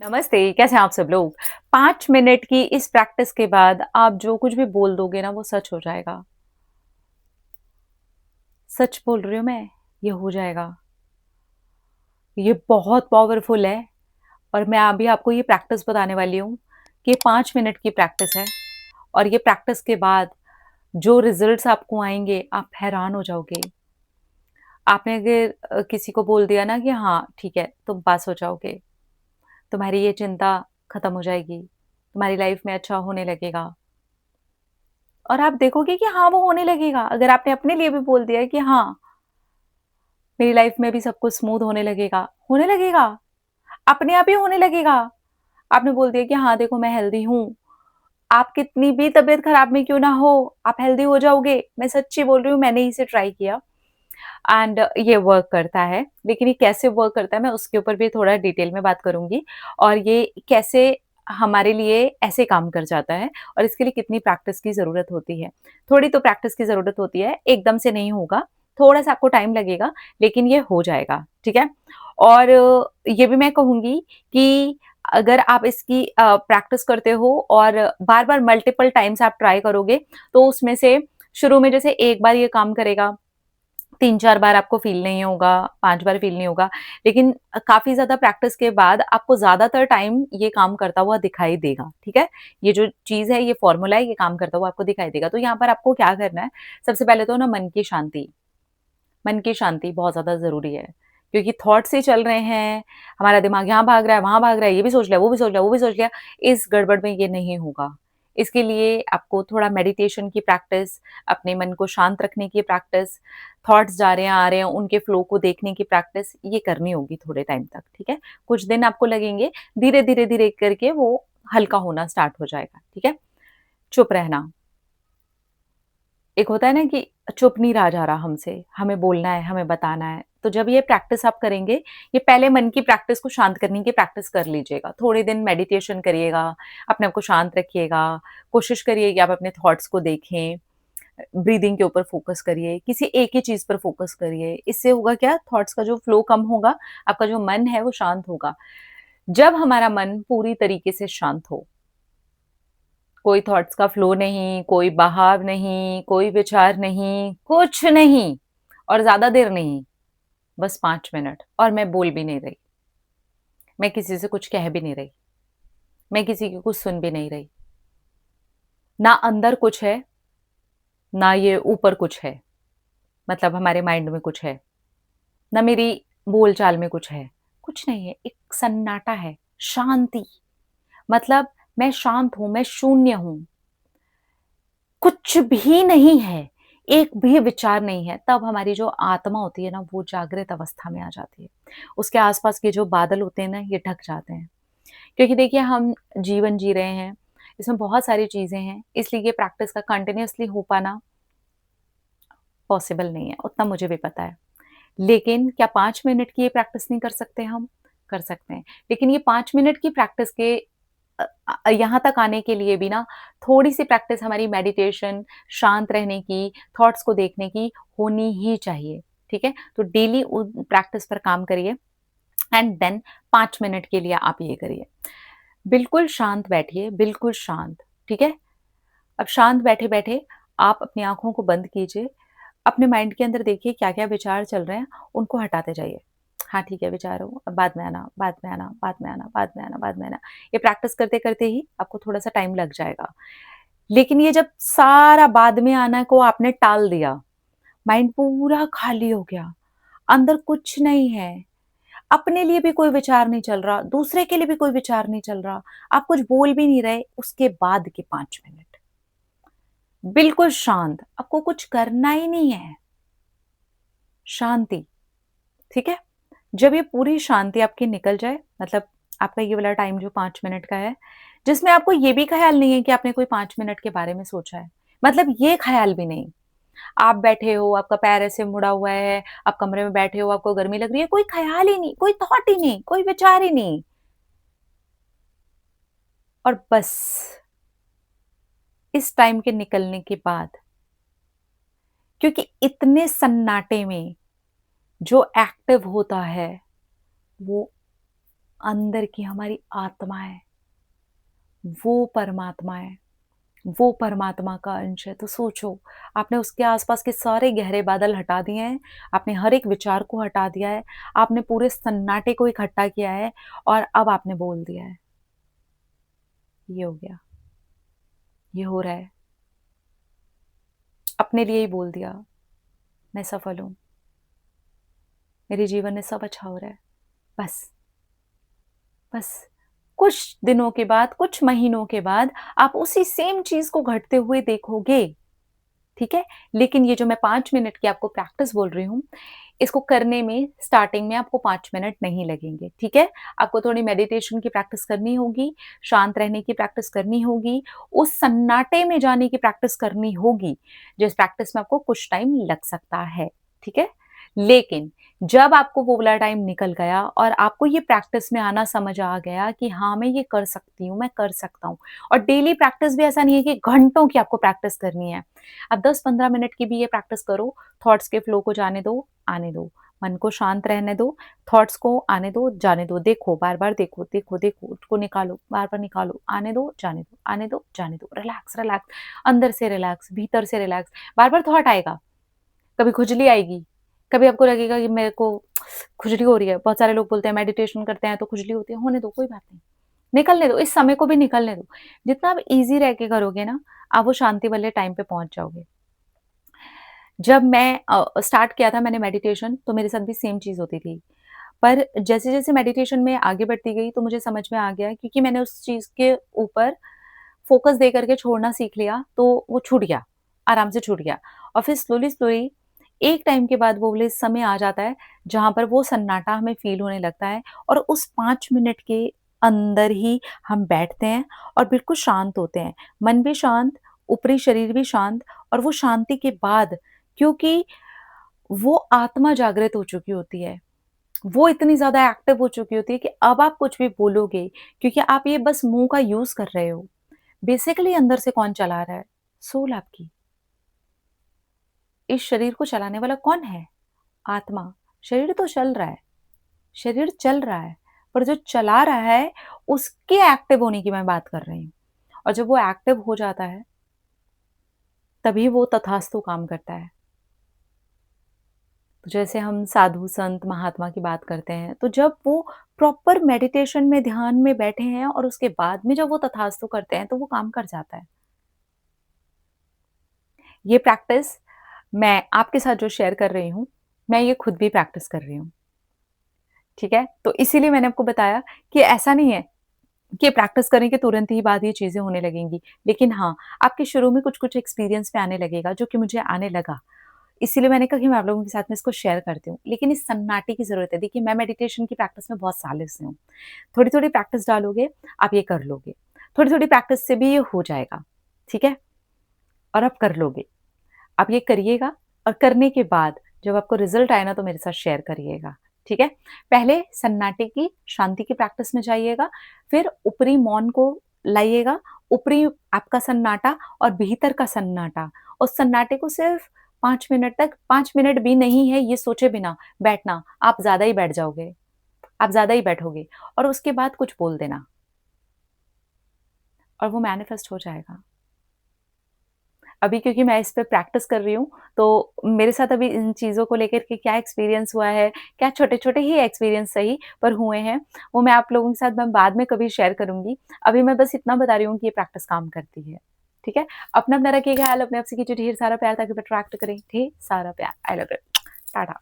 नमस्ते, कैसे हैं आप सब लोग? 5 मिनट की इस प्रैक्टिस के बाद आप जो कुछ भी बोल दोगे ना वो सच हो जाएगा। सच बोल रही हूँ मैं, ये हो जाएगा। ये बहुत पावरफुल है और मैं अभी आपको ये प्रैक्टिस बताने वाली हूँ कि ये 5 मिनट की प्रैक्टिस है और ये प्रैक्टिस के बाद जो रिज़ल्ट्स आपको आएँगे, आप हैरान हो जाओगे। आपने अगर किसी को बोल दिया ना कि हाँ, ठीक है, तुम पास हो जाओगे, तुम्हारी ये चिंता खत्म हो जाएगी, तुम्हारी लाइफ में अच्छा होने लगेगा। और आप देखोगे कि हाँ, वो होने लगेगा। अगर आपने अपने लिए भी बोल दिया है कि हाँ, मेरी लाइफ में भी सब कुछ स्मूथ होने लगेगा, अपने आप ही होने लगेगा। आपने बोल दिया कि हाँ, देखो मैं हेल्दी हूँ, आप कितनी भी तबीयत खराब में क्यों ना हो, आप हेल्दी हो जाओगे। मैं सच्ची बोल रही हूँ, मैंने इसे ट्राई किया एंड ये वर्क करता है। लेकिन ये कैसे वर्क करता है, मैं उसके ऊपर भी थोड़ा डिटेल में बात करूँगी और ये कैसे हमारे लिए ऐसे काम कर जाता है और इसके लिए कितनी प्रैक्टिस की ज़रूरत होती है। थोड़ी तो प्रैक्टिस की ज़रूरत होती है, एकदम से नहीं होगा, थोड़ा-सा आपको टाइम लगेगा, लेकिन ये हो जाएगा, ठीक है? और ये भी मैं कहूँगी कि अगर आप इसकी प्रैक्टिस करते हो और बार-बार मल्टीपल टाइम्स आप ट्राई करोगे, तो उसमें से शुरू में जैसे एक बार ये काम करेगा, 3-4 बार आपको फ़ील नहीं होगा, 5 बार फ़ील नहीं होगा, लेकिन काफ़ी ज़्यादा प्रैक्टिस के बाद आपको ज़्यादातर टाइम ये काम करता हुआ दिखाई देगा, ठीक है? ये जो चीज़ है, ये फ़ॉर्मूला है, ये काम करता हुआ आपको दिखाई देगा। तो यहाँ पर आपको क्या करना है, सबसे पहले तो ना मन की शांति बहुत ज़्यादा ज़रूरी है, क्योंकि थॉट्स ही चल रहे हैं, हमारा दिमाग यहाँ भाग रहा है, वहाँ भाग रहा है, ये भी सोच लिया, वो भी सोच लिया, वो भी सोच लिया, इस गड़बड़ में ये नहीं होगा। इसके लिए आपको थोड़ा मेडिटेशन की प्रैक्टिस, अपने मन को शांत रखने की प्रैक्टिस, थॉट्स जा रहे हैं, आ रहे हैं, उनके फ्लो को देखने की प्रैक्टिस, ये करनी होगी थोड़े टाइम तक, ठीक है? कुछ दिन आपको लगेंगे, धीरे-धीरे करके वो हल्का होना स्टार्ट हो जाएगा, ठीक है? चुप रहना, एक होता है ना कि चुप नहीं रहा जा रहा हमसे, हमें बोलना है, हमें बताना है। तो जब ये प्रैक्टिस आप करेंगे, ये पहले मन की प्रैक्टिस को शांत करने की प्रैक्टिस कर लीजिएगा। थोड़े दिन मेडिटेशन करिएगा, अपने आप को शांत रखिएगा, कोशिश करिए कि आप अपने थॉट्स को देखें, ब्रीदिंग के ऊपर फोकस करिए, किसी एक ही चीज़ पर फोकस करिए। इससे होगा क्या, थॉट्स का जो फ्लो कम होगा, आपका जो मन है वो शांत होगा। जब हमारा मन पूरी तरीके से शांत हो, कोई थॉट्स का फ्लो नहीं, कोई बहाव नहीं, कोई विचार नहीं, कुछ नहीं और ज़्यादा देर नहीं, बस 5 मिनट और मैं बोल भी नहीं रही। मैं किसी से कुछ कह भी नहीं रही। मैं किसी की कुछ सुन भी नहीं रही। ना अंदर कुछ है, ना ये ऊपर कुछ है, मतलब हमारे माइंड में कुछ है, ना मेरी बोलचाल में कुछ है। कुछ नहीं है, एक सन्नाटा है, शांति। मतलब मैं शांत हूँ, मैं शून्य हूँ। कुछ भी नहीं है, एक भी विचार नहीं है, तब हमारी जो आत्मा होती है ना, वो जागृत अवस्था में आ जाती है। उसके आस-पास के जो बादल होते हैं ना, ये ढक जाते हैं। क्योंकि देखिए हम जीवन जी रहे हैं, इसमें बहुत सारी चीज़ें हैं, इसलिए ये प्रैक्टिस का कंटिन्यूअसली हो पाना पॉसिबल नहीं है, उतना मुझे भी पता है। लेकिन क्या 5 मिनट की ये प्रैक्टिस नहीं कर सकते हम? कर सकते हैं। लेकिन ये 5 मिनट की प्रैक्टिस के यहाँ तक आने के लिए भी ना थोड़ी-सी प्रैक्टिस हमारी मेडिटेशन, शांत रहने की, थॉट्स को देखने की होनी ही चाहिए, ठीक है? तो डेली उन प्रैक्टिस पर काम करिए एंड देन 5 मिनट के लिए आप ये करिए। बिल्कुल शांत बैठिए, बिल्कुल शांत, ठीक है? अब शांत बैठे-बैठे आप अपनी आँखों को बंद कीजिए, अपने माइंड के अंदर देखिए क्या-क्या विचार चल रहे हैं, उनको हटाते जाइए। हाँ, ठीक है विचार हो, अब बाद में आना, बाद में आना, बाद में आना, बाद में आना, बाद में आना। ये प्रैक्टिस करते-करते ही आपको थोड़ा-सा टाइम लग जाएगा। लेकिन ये जब सारा बाद में आना को आपने टाल दिया, माइंड पूरा खाली हो गया, अंदर कुछ नहीं है, अपने लिए भी कोई विचार नहीं चल रहा, दूसरे के लिए भी कोई विचार नहीं चल रहा, आप कुछ बोल भी नहीं रहे, उसके बाद के 5 मिनट बिल्कुल शांत, आपको कुछ करना ही नहीं है, शांति, ठीक है? जब ये पूरी शांति आपकी निकल जाए, मतलब आपका ये वाला टाइम जो 5 मिनट का है, जिसमें आपको ये भी ख़्याल नहीं है कि आपने कोई 5 मिनट के बारे में सोचा है, मतलब ये ख़्याल भी नहीं। आप बैठे हो, आपका पैर ऐसे मुड़ा हुआ है, आप कमरे में बैठे हो, आपको गर्मी लग रही है, कोई ख़्याल ही नहीं, कोई थॉट ही नहीं, कोई विचार ही नहीं और बस इस टाइम के निकलने के बाद, क्योंकि इतने सन्नाटे में जो एक्टिव होता है, वो अंदर की हमारी आत्मा है, वो परमात्मा है, वो परमात्मा का अंश है। तो सोचो, आपने उसके आस-पास के सारे गहरे बादल हटा दिए हैं, आपने हर एक विचार को हटा दिया है, आपने पूरे सन्नाटे को इकट्ठा किया है और अब आपने बोल दिया है, ये हो गया, ये हो रहा है। अपने लिए ही बोल दिया, मैं सफल हूँ, मेरे जीवन में सब अच्छा हो रहा है। बस, बस कुछ दिनों के बाद, कुछ महीनों के बाद आप उसी सेम चीज़ को घटते हुए देखोगे, ठीक है? लेकिन ये जो मैं 5 मिनट की आपको प्रैक्टिस बोल रही हूँ, इसको करने में स्टार्टिंग में आपको 5 मिनट नहीं लगेंगे, ठीक है? आपको थोड़ी मेडिटेशन की प्रैक्टिस करनी होगी, शांत रहने की प्रैक्टिस करनी होगी, उस सन्नाटे में जाने की प्रैक्टिस करनी होगी, जिस प्रैक्टिस में आपको कुछ टाइम लग सकता है, ठीक है? लेकिन जब आपको वो वाला टाइम निकल गया और आपको ये प्रैक्टिस में आना समझ आ गया कि हाँ, मैं ये कर सकती हूँ, मैं कर सकता हूँ और डेली प्रैक्टिस भी ऐसा नहीं है कि घंटों की आपको प्रैक्टिस करनी है। आप 10-15 मिनट की भी ये प्रैक्टिस करो, थॉट्स के फ्लो को जाने दो, आने दो, मन को शांत रहने दो, थॉट्स को आने दो, जाने दो, देखो, बार-बार देखो, देखो, देखो, उसको निकालो, बार-बार निकालो, आने दो, जाने दो, आने दो, जाने दो, रिलैक्स, रिलैक्स, अंदर से रिलैक्स, भीतर से रिलैक्स, बार-बार थॉट आएगा, कभी खुजली आएगी, कभी आपको लगेगा कि मेरे को खुजली हो रही है, बहुत सारे लोग बोलते हैं मेडिटेशन करते हैं तो खुजली होती है, होने दो, कोई बात नहीं, निकलने दो, इस समय को भी निकलने दो, जितना आप ईज़ी रह के करोगे ना, आप वो शांति वाले टाइम पे पहुँच जाओगे। जब मैं स्टार्ट किया था मैंने मेडिटेशन तो मेरे साथ भी सेम चीज़ होती थी। पर जैसे-जैसे मेडिटेशन में आगे बढ़ती गई तो मुझे समझ में आ गया क्योंकि मैंने उस चीज़ के ऊपर फ़ोकस दे करके छोड़ना सीख लिया तो वो छूट गया, आराम से छूट गया। और फिर स्लोली-स्लोली एक टाइम के बाद वो वाले समय आ जाता है जहाँ पर वो सन्नाटा हमें फ़ील होने लगता है और उस 5 मिनट के अंदर ही हम बैठते हैं और बिल्कुल शांत होते हैं। मन भी शांत, ऊपरी शरीर भी शांत और वो शांति के बाद क्योंकि वो आत्मा जागृत हो चुकी होती है। वो इतनी ज़्यादा एक्टिव हो चुकी होती है कि अब आप कुछ भी बोलोगे क्योंकि आप ये बस मुँह का यूज़ कर रहे हो। बेसिकली अंदर से कौन चला रहा है? सोल आपकी। इस शरीर को चलाने वाला कौन है? आत्मा। शरीर तो चल रहा है, शरीर चल रहा है, पर जो चला रहा है उसके एक्टिव होने की मैं बात कर रही हूँ। और जब वो एक्टिव हो जाता है, तभी वो तथास्तु काम करता है। तो जैसे हम साधु संत महात्मा की बात करते हैं तो जब वो प्रॉपर मेडिटेशन में ध्यान में बैठे हैं और उसके बाद में जब वो तथास्तु करते हैं तो वो काम कर जाता है। ये प्रैक्टिस मैं आपके साथ जो शेयर कर रही हूँ, मैं ये खुद भी प्रैक्टिस कर रही हूँ, ठीक है? तो इसीलिए मैंने आपको बताया कि ऐसा नहीं है कि प्रैक्टिस करने के तुरंत ही बाद ये चीज़ें होने लगेंगी। लेकिन हाँ, आपके शुरू में कुछ-कुछ एक्सपीरियंस में आने लगेगा जो कि मुझे आने लगा। इसीलिए मैंने कहा कि मैं आप लोगों के साथ में इसको शेयर करती हूँ। लेकिन इस सन्नाटे की ज़रूरत है। देखिए मैं मेडिटेशन की प्रैक्टिस में बहुत सालों से हूँ। थोड़ी-थोड़ी प्रैक्टिस डालोगे, आप ये कर लोगे। थोड़ी-थोड़ी प्रैक्टिस से भी ये हो जाएगा, ठीक है? और आप कर लोगे। आप ये करिएगा और करने के बाद जब आपको रिज़ल्ट आए ना तो मेरे साथ शेयर करिएगा, ठीक है? पहले सन्नाटे की, शांति की प्रैक्टिस में जाइएगा, फिर ऊपरी मौन को लाइएगा, ऊपरी आपका सन्नाटा और भीतर का सन्नाटा। उस सन्नाटे को सिर्फ़ 5 मिनट तक 5 मिनट भी नहीं है ये सोचे बिना बैठना, आप ज़्यादा ही बैठ जाओगे, आप ज़्यादा ही बैठोगे और उसके बाद कुछ बोल देना और वो मैनिफेस्ट हो जाएगा। अभी क्योंकि मैं इस पे प्रैक्टिस कर रही हूँ, तो मेरे साथ अभी इन चीज़ों को लेकर के क्या एक्सपीरियंस हुआ है, क्या छोटे-छोटे ही एक्सपीरियंस सही पर हुए हैं, वो मैं आप लोगों के साथ मैं बाद में कभी शेयर करूँगी। अभी मैं बस इतना बता रही हूँ कि ये प्रैक्टिस काम करती है, ठीक है? अपना-अपना रखिए ख़्याल, अपने आप से कीजिए ढेर सारा प्यार ताकि अट्रैक्ट करें ढेर सारा प्यार। I love you. टाटा।